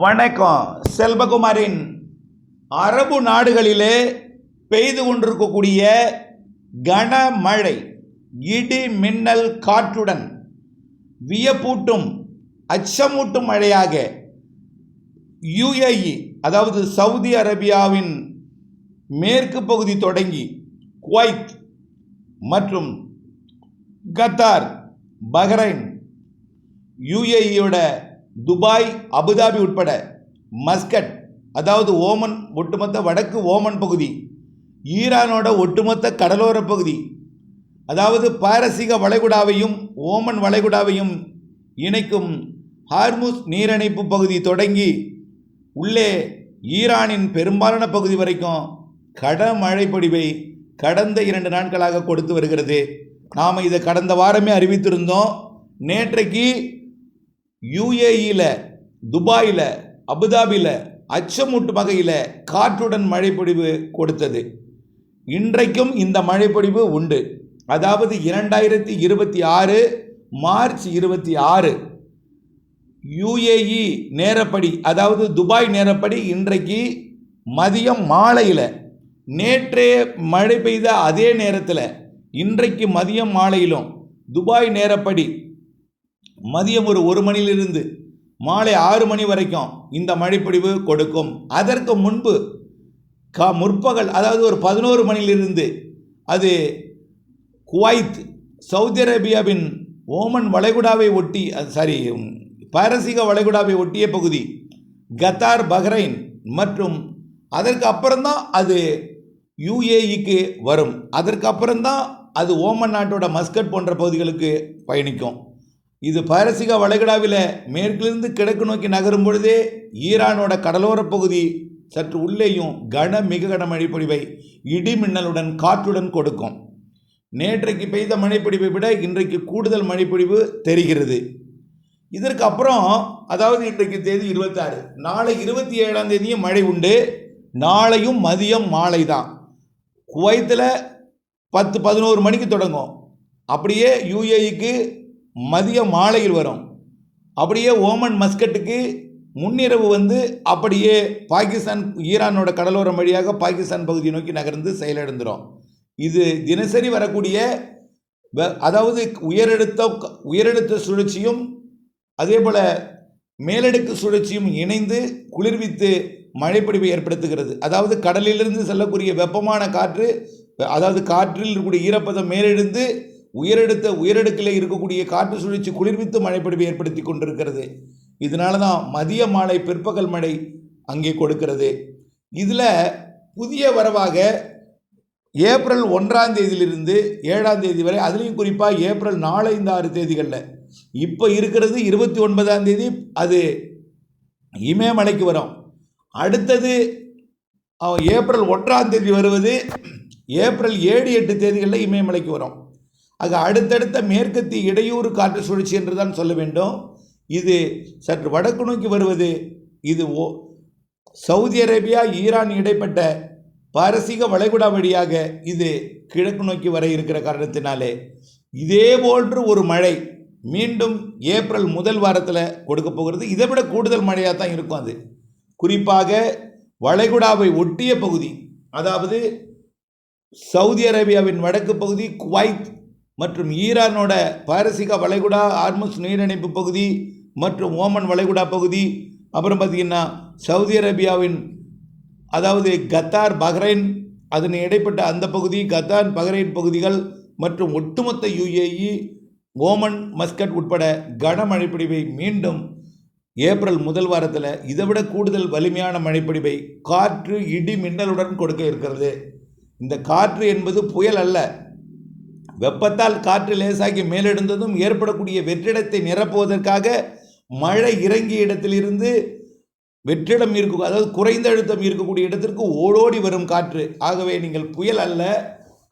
வணக்கம். செல்வகுமாரின் அரபு நாடுகளிலே பெய்து கொண்டிருக்கக்கூடிய கனமழை, இடி மின்னல் காற்றுடன் வியப்பூட்டும் அச்சமூட்டும் மழையாக யுஏஇ அதாவது சவுதி அரேபியாவின் மேற்கு பகுதி தொடங்கி குவைத் மற்றும் கத்தார், பஹ்ரைன், யுஏஇயோட துபாய், அபுதாபி உட்பட மஸ்கட் அதாவது ஓமன், ஒட்டுமொத்த வடக்கு ஓமன் பகுதி, ஈரானோட ஒட்டுமொத்த கடலோர பகுதி, அதாவது பாரசீக வளைகுடாவையும் ஓமன் வளைகுடாவையும் இணைக்கும் ஹார்முஸ் நீரிணைப்பு பகுதி தொடங்கி உள்ளே ஈரானின் பெரும்பாலான பகுதி வரைக்கும் கனமழை பொழிவை கடந்த 2 நாட்களாக கொடுத்து வருகிறது. நாம் இதை கடந்த வாரமே அறிவித்திருந்தோம். நேற்றைக்கு யுஏஇயில், துபாயில், அபுதாபியில் அச்சமூட்டும் வகையில் காற்றுடன் மழைப்பொழிவு கொடுத்தது. இன்றைக்கும் இந்த மழைப்பொழிவு உண்டு. அதாவது 2026 மார்ச் 26 யுஏஇ நேரப்படி, அதாவது துபாய் நேரப்படி இன்றைக்கு மதியம் மாலையில், நேற்றே மழை பெய்த அதே நேரத்தில் இன்றைக்கு மதியம் மாலையிலும் துபாய் நேரப்படி மதியம் ஒரு 1 மணியிலிருந்து மாலை 6 மணி வரைக்கும் இந்த மழைப்பொழிவு கொடுக்கும். அதற்கு முன்பு முற்பகல், அதாவது ஒரு 11 மணியிலிருந்து அது குவைத், சவுதி அரேபியாவின் ஓமன் வளைகுடாவை ஒட்டி, பாரசீக வளைகுடாவை ஒட்டிய பகுதி, கத்தார், பஹ்ரைன் மற்றும் அதற்கு அப்புறம்தான் அது யுஏஇக்கு வரும். அதற்கு அப்புறம்தான் அது ஓமன் நாட்டோட மஸ்கட் போன்ற பகுதிகளுக்கு பயணிக்கும். இது பாரசீக வளைகுடாவில் மேற்கிலிருந்து கிழக்கு நோக்கி நகரும் பொழுதே ஈரானோட கடலோர பகுதி சற்று உள்ளேயும் மிக கனமழை பொழிவை இடி மின்னலுடன் காற்றுடன் கொடுக்கும். நேற்றைக்கு பெய்த மழைப்பொழிவை விட இன்றைக்கு கூடுதல் மழைப்பொழிவு தெரிகிறது. இதற்கு அப்புறம், அதாவது இன்றைக்கு தேதி 26, நாளை 27ஆம் தேதியும் மழை உண்டு. நாளையும் மதியம் மாலை தான். குவைத்தில் 10-11 மணிக்கு தொடங்கும். அப்படியே யுஏஇக்கு மதியம் மாலையில் வரும். அப்படியே ஓமன் மஸ்கட்டுக்கு முன்னிரவு வந்து அப்படியே பாகிஸ்தான், ஈரானோட கடலோரம் வழியாக பாகிஸ்தான் பகுதியை நோக்கி நகர்ந்து செயலிழந்துடும். இது தினசரி வரக்கூடிய, அதாவது உயரழுத்த சுழற்சியும் அதே போல் மேலடுக்கு சுழற்சியும் இணைந்து குளிர்வித்து மழைப்பொழிவை ஏற்படுத்துகிறது. அதாவது கடலிலிருந்து செல்லக்கூடிய வெப்பமான காற்று, அதாவது காற்றில் இருக்கக்கூடிய ஈரப்பதம் மேலெழுந்து உயரடுக்கில் இருக்கக்கூடிய காற்று சுழற்சி குளிர்வித்து மழைப்பொழிவை ஏற்படுத்தி கொண்டிருக்கிறது. இதனால தான் மதிய மாலை பிற்பகல் மழை அங்கே கொடுக்கிறது. இதில் புதிய வரவாக ஏப்ரல் 1ஆம் தேதியிலிருந்து 7ஆம் தேதி வரை, அதுலேயும் குறிப்பாக ஏப்ரல் 4, 5, 6 தேதிகளில் இப்போ இருக்கிறது 29ஆம் தேதி அது இமயமலைக்கு வரும். அடுத்தது ஏப்ரல் 1ஆம் தேதி வருவது ஏப்ரல் 7, 8 தேதிகளில் இமயமலைக்கு வரும். ஆக அடுத்தடுத்த மேற்கத்திய இடையூறு காற்று சுழற்சி என்று தான் சொல்ல வேண்டும். இது சற்று வடக்கு நோக்கி வருவது, இது சவுதி அரேபியா, ஈரான் இடைப்பட்ட பாரசீக வளைகுடா வழியாக இது கிழக்கு நோக்கி வர இருக்கிற காரணத்தினாலே இதே போன்று ஒரு மழை மீண்டும் ஏப்ரல் முதல் வாரத்தில் கொடுக்க போகிறது. இதை விட கூடுதல் மழையாக தான் இருக்கும். அது குறிப்பாக வளைகுடாவை ஒட்டிய பகுதி, அதாவது சவுதி அரேபியாவின் வடக்கு பகுதி, குவைத் மற்றும் ஈரானோட பாரசீக வளைகுடா, ஹார்முஸ் நீரிணைப்பு பகுதி மற்றும் ஓமன் வளைகுடா பகுதி, அப்புறம் பார்த்திங்கன்னா சவுதி அரேபியாவின், அதாவது கத்தார், பஹ்ரைன், அதனை இடைப்பட்ட அந்த பகுதி, கத்தார், பஹ்ரைன் பகுதிகள் மற்றும் ஒட்டுமொத்த யுஏஇ, ஓமன், மஸ்கட் உட்பட கனமழை பொழிவை மீண்டும் ஏப்ரல் முதல் வாரத்தில் இதைவிட கூடுதல் வலிமையான மழைப்பொழிவை காற்று இடி மின்னலுடன் கொடுக்க இருக்கிறது. இந்த காற்று என்பது புயல் அல்ல. வெப்பத்தால் காற்று லேசாகி மேலெழுந்ததும் ஏற்படக்கூடிய வெற்றிடத்தை நிரப்புவதற்காக மழை இறங்கிய இடத்திலிருந்து வெற்றிடம் இருக்கும், அதாவது குறைந்த அழுத்தம் இருக்கக்கூடிய இடத்திற்கு ஓடோடி வரும் காற்று. ஆகவே நீங்கள் புயல் அல்ல,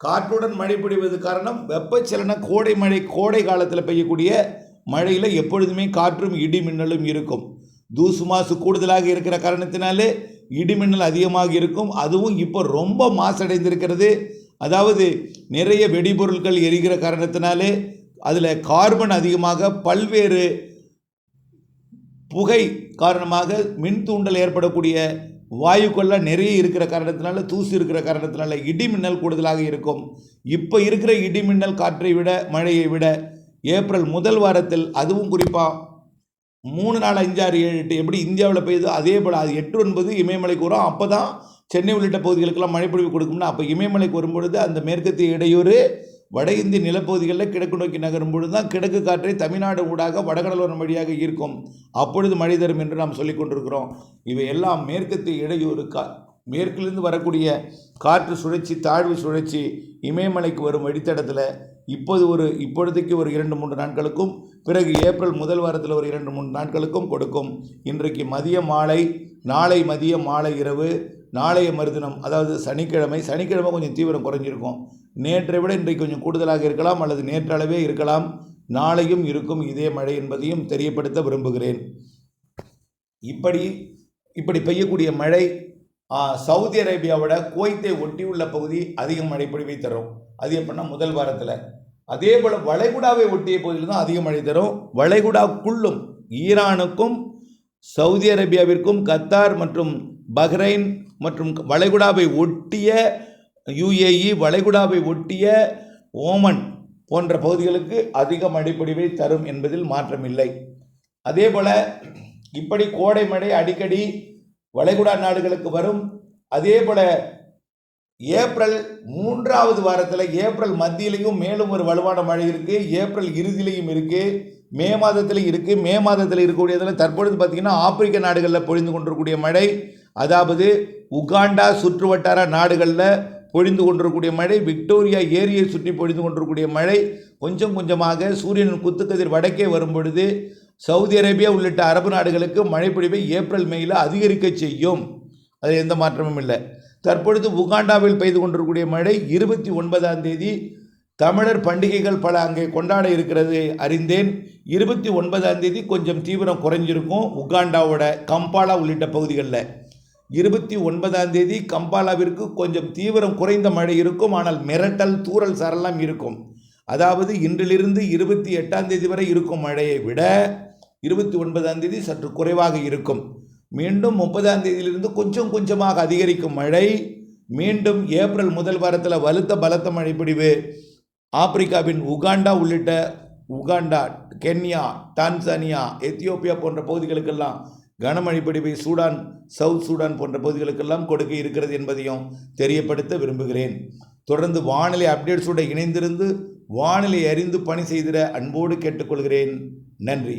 காற்றுடன் மழை பொழிவது காரணம் வெப்பச்சலன கோடை மழை. கோடை காலத்தில் பெய்யக்கூடிய மழையில் எப்பொழுதுமே காற்றும் இடி மின்னலும் இருக்கும். தூசு மாசு கூடுதலாக இருக்கிற காரணத்தினாலே இடி மின்னல் அதிகமாக இருக்கும். அதுவும் இப்போ ரொம்ப மாசடைந்திருக்கிறது. அதாவது நிறைய வெடிபொருட்கள் எரிகிற காரணத்தினாலே அதில் கார்பன் அதிகமாக பல்வேறு புகை காரணமாக மின் தூண்டல் ஏற்படக்கூடிய வாயுக்கள்லாம் நிறைய இருக்கிற காரணத்தினால, தூசு இருக்கிற காரணத்தினால இடி மின்னல் கூடுதலாக இருக்கும். இப்போ இருக்கிற இடி மின்னல் காற்றை விட, மழையை விட ஏப்ரல் முதல் வாரத்தில், அதுவும் குறிப்பாக 3, 4, 5, 6, 7, 8 எப்படி இந்தியாவில் பெய்யுதோ அதே போல் அது 8, 9 இமயமலைக்கு வரும். அப்போ தான் சென்னை உள்ளிட்ட பகுதிகளுக்கெல்லாம் மழைப்பொழிவு கொடுக்கும்னா, அப்போ இமயமலைக்கு வரும்பொழுது அந்த மேற்கத்திய இடையூறு வட இந்திய நிலப்பகுதிகளில் கிழக்கு நோக்கி நகரும் பொழுது தான் கிழக்கு காற்றை தமிழ்நாடு ஊடாக வடகடலோரம் வழியாக ஈர்க்கும். அப்பொழுது மழை தரும் என்று நாம் சொல்லிக் கொண்டிருக்கிறோம். இவை எல்லாம் மேற்கத்திய இடையூறு மேற்கிலிருந்து வரக்கூடிய காற்று சுழற்சி, தாழ்வு சுழற்சி இமயமலைக்கு வரும் வழித்தடத்தில் இப்பொழுதைக்கு ஒரு 2-3 நாட்களுக்கும், பிறகு ஏப்ரல் முதல் வாரத்தில் ஒரு 2-3 நாட்களுக்கும் கொடுக்கும். இன்றைக்கு மதிய மாலை, நாளை மதிய மாலை இரவு, நாளைய மறுதினம் அதாவது சனிக்கிழமை கொஞ்சம் தீவிரம் குறைஞ்சிருக்கும். நேற்றை விட இன்றைக்கு கொஞ்சம் கூடுதலாக இருக்கலாம், அல்லது நேற்றளவே இருக்கலாம். நாளையும் இருக்கும் இதே மழை என்பதையும் தெரியப்படுத்த விரும்புகிறேன். இப்படி பெய்யக்கூடிய மழை சவுதி அரேபியாவோட குவைத்தை ஒட்டியுள்ள பகுதி அதிக மழை பொழிவை தரும். அது எப்படின்னா முதல் வாரத்தில். அதே போல் வளைகுடாவை ஒட்டிய பகுதியில் தான் அதிக மழை தரும். வளைகுடாக்குள்ளும் ஈரானுக்கும் சவுதி அரேபியாவிற்கும் கத்தார் மற்றும் பஹ்ரைன் மற்றும் வளைகுடாவை ஒட்டிய UAE, வளைகுடாவை ஒட்டிய ஓமன் போன்ற பகுதிகளுக்கு அதிக மழைப்பொழிவை தரும் என்பதில் மாற்றமில்லை. அதே போல் இப்படி கோடை மழை அடிக்கடி வளைகுடா நாடுகளுக்கு வரும். அதே போல் ஏப்ரல் 3வது வாரத்தில், ஏப்ரல் மத்தியிலையும் மேலும் ஒரு வலுவான மழை இருக்குது. ஏப்ரல் இறுதியிலையும் இருக்குது. மே மாதத்திலையும் இருக்குது. மே மாதத்தில் இருக்கக்கூடியதில் தற்பொழுது பார்த்திங்கன்னா ஆப்பிரிக்க நாடுகளில் பொழிந்து கொண்டிருக்கக்கூடிய மழை, அதாவது உகாண்டா சுற்றுவட்டார நாடுகளில் பொழிந்து கொண்டிருக்கக்கூடிய மழை, விக்டோரியா ஏரியை சுற்றி பொழிந்து கொண்டிருக்கக்கூடிய மழை கொஞ்சம் கொஞ்சமாக சூரியனின் குத்துக்கதிர் வடக்கே வரும் பொழுது சவுதி அரேபியா உள்ளிட்ட அரபு நாடுகளுக்கு மழைப்பொழிவை ஏப்ரல் மேயில் அதிகரிக்க செய்யும். அதில் எந்த மாற்றமும் இல்லை. தற்பொழுது உகாண்டாவில் பெய்து கொண்டிருக்கக்கூடிய மழை 29ஆம் தேதி தமிழர் பண்டிகைகள் பல அங்கே கொண்டாட இருக்கிறது அறிந்தேன். 29ஆம் தேதி கொஞ்சம் தீவிரம் குறைஞ்சிருக்கும் உகாண்டாவோட கம்பாலா உள்ளிட்ட பகுதிகளில். 29ஆம் தேதி கம்பாலாவிற்கு கொஞ்சம் தீவிரம் குறைந்த மழை இருக்கும். ஆனால் மிரட்டல், தூறல், சரளம் இருக்கும். அதாவது இன்றிலிருந்து 28ஆம் தேதி வரை இருக்கும் மழையை விட 29ஆம் தேதி சற்று குறைவாக இருக்கும். மீண்டும் 30ஆம் தேதியிலிருந்து கொஞ்சம் கொஞ்சமாக அதிகரிக்கும் மழை. மீண்டும் ஏப்ரல் முதல் வாரத்தில் பலத்த மழை பொழிவு ஆப்பிரிக்காவின் உகாண்டா, கென்யா, டான்சானியா, எத்தியோப்பியா போன்ற பகுதிகளுக்கெல்லாம் கனமழை பொழிவை சவுத் சூடான் போன்ற பகுதிகளுக்கெல்லாம் கொடுக்க இருக்கிறது என்பதையும் தெரியப்படுத்த விரும்புகிறேன். தொடர்ந்து வானிலை அப்டேட்ஸோடு இணைந்திருந்து வானிலை அறிந்து பணி செய்திட அன்போடு கேட்டுக்கொள்கிறேன். நன்றி.